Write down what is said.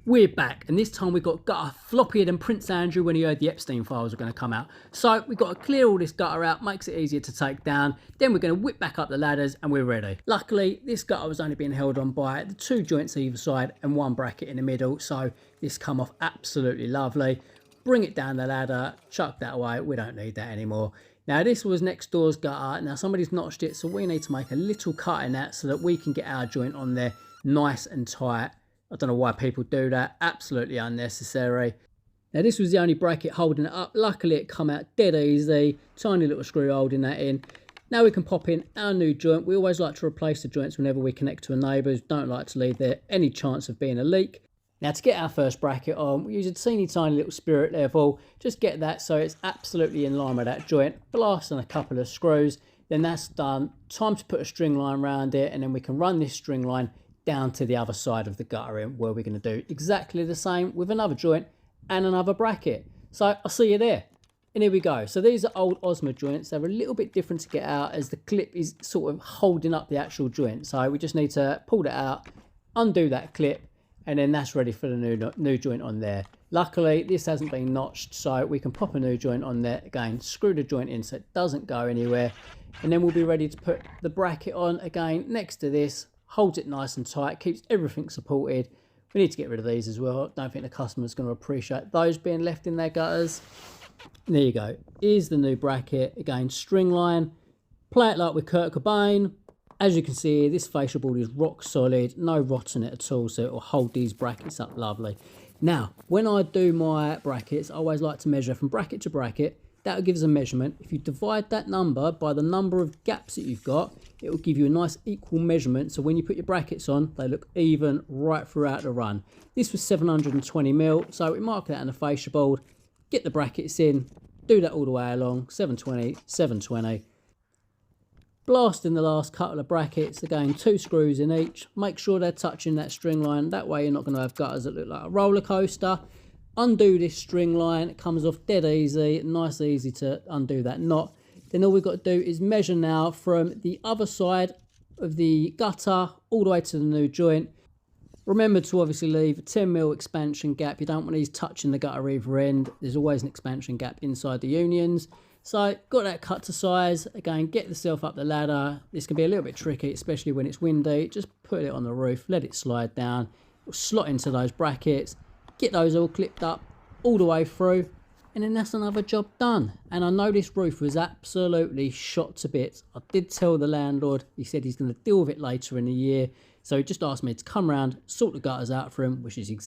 We're back, and this time we've got gutter floppier than Prince Andrew when he heard the Epstein files were going to come out. So we've got to clear all this gutter out, makes it easier to take down. Then we're going to whip back up the ladders and we're ready. Luckily, this gutter was only being held on by the 2 joints either side and 1 bracket in the middle. So this come off absolutely lovely. Bring it down the ladder, chuck that away. We don't need that anymore. Now this was next door's gutter. Now somebody's notched it, so we need to make a little cut in that so that we can get our joint on there nice and tight. I don't know why people do that, absolutely unnecessary. Now this was the only bracket holding it up. Luckily it come out dead easy, tiny little screw holding that in. Now we can pop in our new joint. We always like to replace the joints whenever we connect to a neighbour's, don't like to leave there any chance of being a leak. Now to get our first bracket on, we use a teeny tiny little spirit level, just get that so it's absolutely in line with that joint, blast on a couple of screws, then that's done. Time to put a string line around it, and then we can run this string line down to the other side of the guttering, where we're going to do exactly the same with another joint and another bracket. So I'll see you there. And here we go. So these are old Osmo joints. They're a little bit different to get out as the clip is sort of holding up the actual joint. So we just need to pull that out, undo that clip, and then that's ready for the new joint on there. Luckily, this hasn't been notched, so we can pop a new joint on there. Again, screw the joint in so it doesn't go anywhere. And then we'll be ready to put the bracket on again next to this. Holds it nice and tight, keeps everything supported. We need to get rid of these as well. Don't think the customer's going to appreciate those being left in their gutters. And there you go. Here's the new bracket. Again, string line. Play it like with Kurt Cobain. As you can see, this fascia board is rock solid. No rot in it at all, so it will hold these brackets up lovely. Now, when I do my brackets, I always like to measure from bracket to bracket. That will give us a measurement. If you divide that number by the number of gaps that you've got, it will give you a nice equal measurement. So when you put your brackets on, they look even right throughout the run. This was 720mm, so we mark that on the fascia board, get the brackets in, do that all the way along, 720, 720. Blast in the last couple of brackets, again 2 screws in each. Make sure they're touching that string line, that way you're not going to have gutters that look like a roller coaster. Undo this string line, it comes off dead easy, nice easy to undo that knot. Then all we've got to do is measure now from the other side of the gutter all the way to the new joint. Remember to obviously leave a 10mm expansion gap. You don't want these touching the gutter either end. There's always an expansion gap inside the unions. So got that cut to size. Again, get yourself up the ladder. This can be a little bit tricky, especially when it's windy. Just put it on the roof, let it slide down. It'll slot into those brackets. Get those all clipped up all the way through, and then that's another job done. And I know this roof was absolutely shot to bits. I did tell the landlord, he said he's going to deal with it later in the year, so he just asked me to come round, sort the gutters out for him, which is